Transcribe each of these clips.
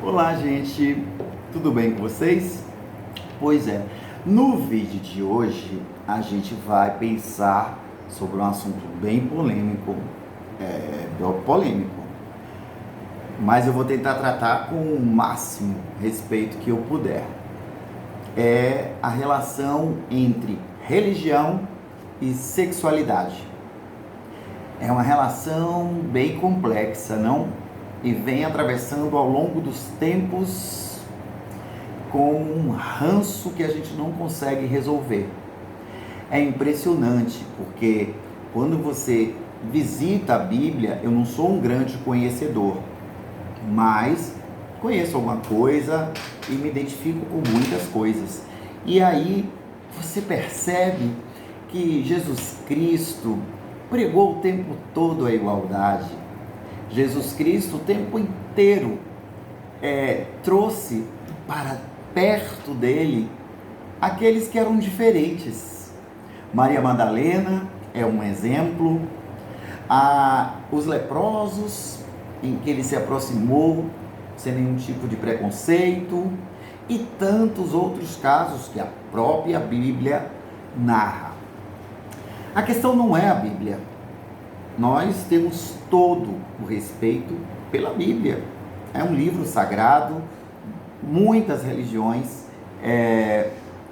Olá, gente, tudo bem com vocês? Pois é, no vídeo de hoje a gente vai pensar sobre um assunto bem polêmico, mas eu vou tentar tratar com o máximo respeito que eu puder. É a relação entre religião e sexualidade. É uma relação bem complexa, não? E vem atravessando ao longo dos tempos com um ranço que a gente não consegue resolver. É impressionante, porque quando você visita a Bíblia, eu não sou um grande conhecedor, mas conheço alguma coisa e me identifico com muitas coisas. E aí você percebe que Jesus Cristo pregou o tempo todo a igualdade. Jesus Cristo o tempo inteiro trouxe para perto dele aqueles que eram diferentes. Maria Madalena é um exemplo. Os leprosos, em que ele se aproximou sem nenhum tipo de preconceito, e tantos outros casos que a própria Bíblia narra. A questão não é a Bíblia. Nós temos todo o respeito pela Bíblia. É um livro sagrado, muitas religiões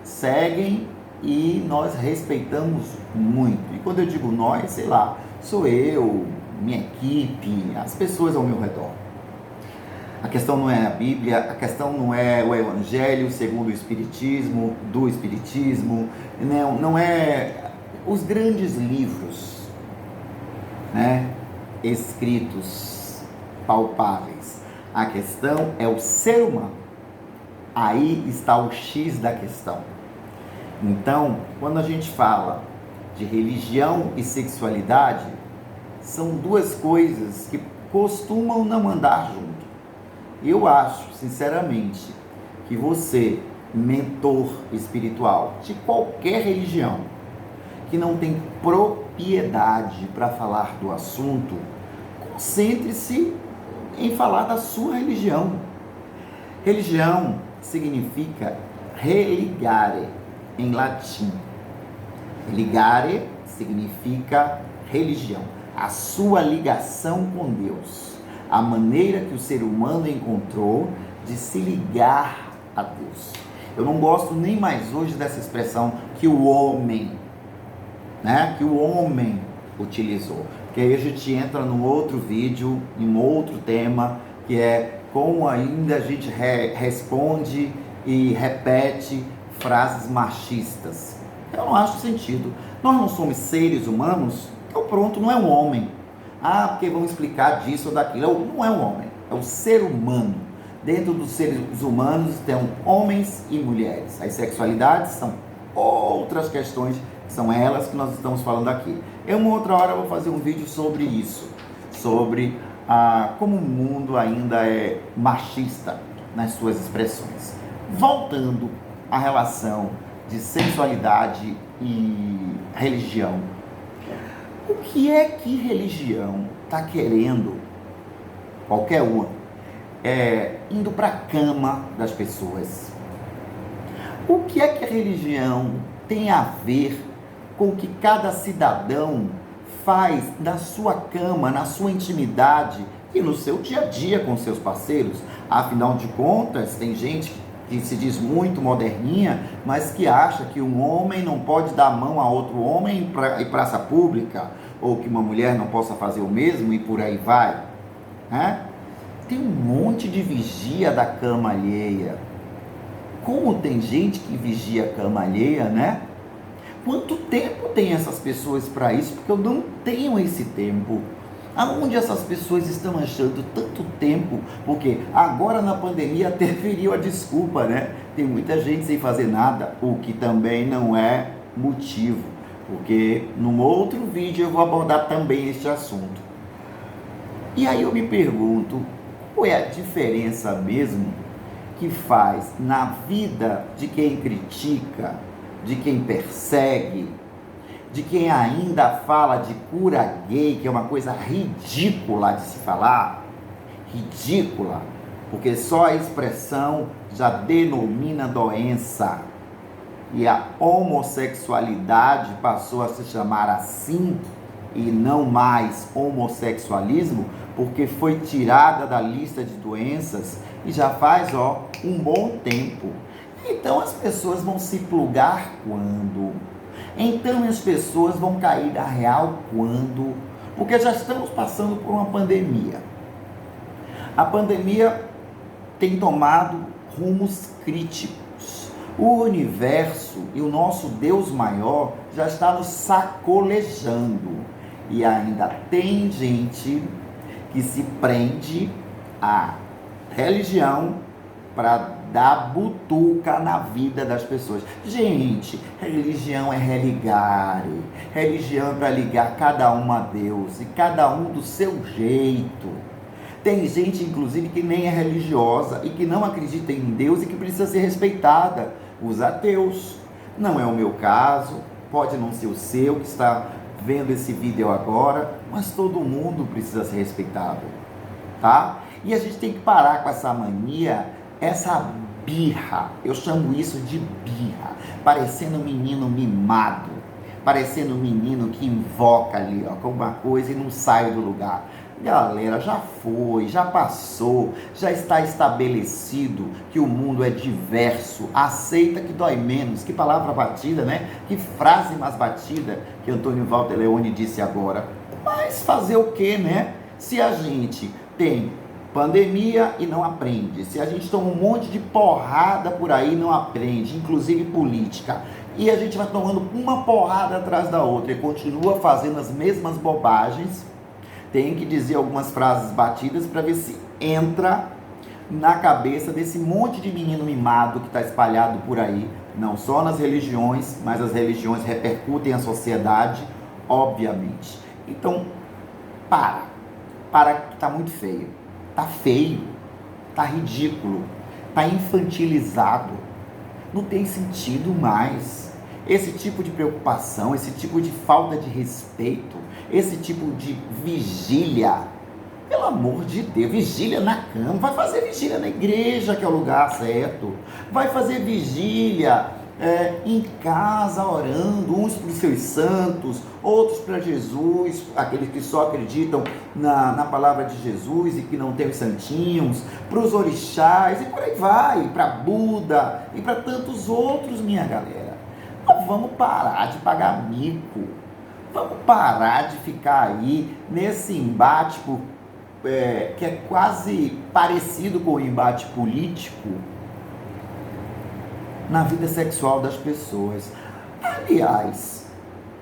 seguem e nós respeitamos muito. E quando eu digo nós, sei lá, sou eu, minha equipe, as pessoas ao meu redor. A questão não é a Bíblia, a questão não é o Evangelho segundo o Espiritismo, do Espiritismo, não é os grandes livros, escritos, palpáveis. A questão é o ser humano. Aí está o X da questão. Então, quando a gente fala de religião e sexualidade, são duas coisas que costumam não andar junto. Eu acho, sinceramente, que você, mentor espiritual de qualquer religião, que não tem propriedade para falar do assunto, concentre-se em falar da sua religião. Religião significa religare, em latim. Religare significa religião, a sua ligação com Deus, a maneira que o ser humano encontrou de se ligar a Deus. Eu não gosto nem mais hoje dessa expressão que o homem utilizou, porque aí a gente entra num outro vídeo, em um outro tema, que é como ainda a gente responde e repete frases machistas. Eu não acho sentido. Nós não somos seres humanos, então pronto, não é um homem. Porque vão explicar disso ou daquilo. Não é um homem, é o ser humano. Dentro dos seres humanos tem homens e mulheres. As sexualidades são outras questões, são elas que nós estamos falando aqui. Em uma outra hora eu vou fazer um vídeo sobre isso, sobre como o mundo ainda é machista nas suas expressões. Voltando à relação de sensualidade e religião. O que é que religião está querendo, qualquer uma, indo para a cama das pessoas? O que é que a religião tem a ver com o que cada cidadão faz na sua cama, na sua intimidade e no seu dia a dia com seus parceiros? Afinal de contas, tem gente que se diz muito moderninha, mas que acha que um homem não pode dar a mão a outro homem em praça pública, ou que uma mulher não possa fazer o mesmo e por aí vai. Tem um monte de vigia da cama alheia. Como tem gente que vigia a cama alheia, Quanto tempo tem essas pessoas para isso? Porque eu não tenho esse tempo. Aonde essas pessoas estão achando tanto tempo? Porque agora na pandemia até feriu a desculpa, Tem muita gente sem fazer nada, o que também não é motivo. Porque num outro vídeo eu vou abordar também este assunto. E aí eu me pergunto, qual é a diferença mesmo que faz na vida de quem critica, de quem persegue, de quem ainda fala de cura gay, que é uma coisa ridícula de se falar, ridícula, porque só a expressão já denomina doença. E a homossexualidade passou a se chamar assim e não mais homossexualismo, porque foi tirada da lista de doenças e já faz um bom tempo. Então as pessoas vão se plugar quando? Então as pessoas vão cair da real quando? Porque já estamos passando por uma pandemia. A pandemia tem tomado rumos críticos. O universo e o nosso Deus maior já está nos sacolejando. E ainda tem gente que se prende à religião para dar butuca na vida das pessoas. Gente, religião é religare. Religião é para ligar cada um a Deus e cada um do seu jeito. Tem gente, inclusive, que nem é religiosa e que não acredita em Deus e que precisa ser respeitada. Os ateus. Não é o meu caso, pode não ser o seu que está vendo esse vídeo agora, mas todo mundo precisa ser respeitado, tá? E a gente tem que parar com essa mania, essa birra, eu chamo isso de birra, parecendo um menino mimado, parecendo um menino que invoca ali, com uma coisa e não sai do lugar. Galera, já foi, já passou, já está estabelecido que o mundo é diverso. Aceita que dói menos. Que palavra batida, né? Que frase mais batida que Antônio Walter Leone disse agora. Mas fazer o quê, né? Se a gente tem pandemia e não aprende, se a gente toma um monte de porrada por aí e não aprende, inclusive política, e a gente vai tomando uma porrada atrás da outra e continua fazendo as mesmas bobagens, tem que dizer algumas frases batidas para ver se entra na cabeça desse monte de menino mimado que está espalhado por aí, não só nas religiões, mas as religiões repercutem na sociedade, obviamente. Então, para que está muito feio, está feio, está ridículo, está infantilizado, não tem sentido mais. Esse tipo de preocupação, esse tipo de falta de respeito, esse tipo de vigília, pelo amor de Deus, vigília na cama, vai fazer vigília na igreja, que é o lugar certo, vai fazer vigília em casa, orando, uns para os seus santos, outros para Jesus, aqueles que só acreditam na palavra de Jesus e que não tem os santinhos, para os orixás e por aí vai, para Buda e para tantos outros, minha galera. Vamos parar de pagar mico, vamos parar de ficar aí nesse embate que é quase parecido com o embate político na vida sexual das pessoas. Aliás,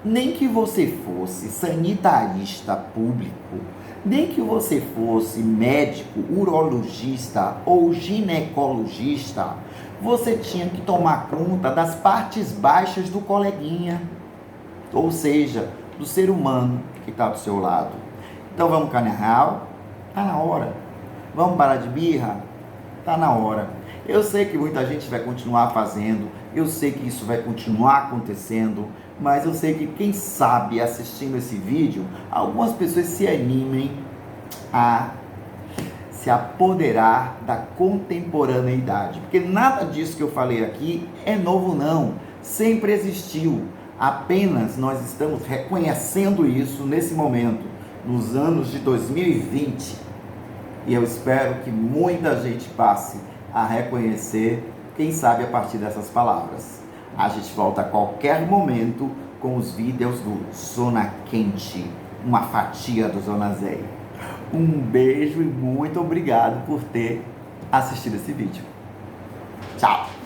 nem que você fosse sanitarista público, nem que você fosse médico, urologista ou ginecologista, você tinha que tomar conta das partes baixas do coleguinha, ou seja, do ser humano que está do seu lado. Então vamos ficar na real? Está na hora. Vamos parar de birra? Está na hora. Eu sei que muita gente vai continuar fazendo, eu sei que isso vai continuar acontecendo, mas eu sei que quem sabe assistindo esse vídeo, algumas pessoas se animem a se apoderar da contemporaneidade, porque nada disso que eu falei aqui é novo não, sempre existiu, apenas nós estamos reconhecendo isso nesse momento, nos anos de 2020, e eu espero que muita gente passe a reconhecer, quem sabe a partir dessas palavras. A gente volta a qualquer momento com os vídeos do Zona Quente, uma fatia do Zona Zé. Um beijo e muito obrigado por ter assistido esse vídeo. Tchau!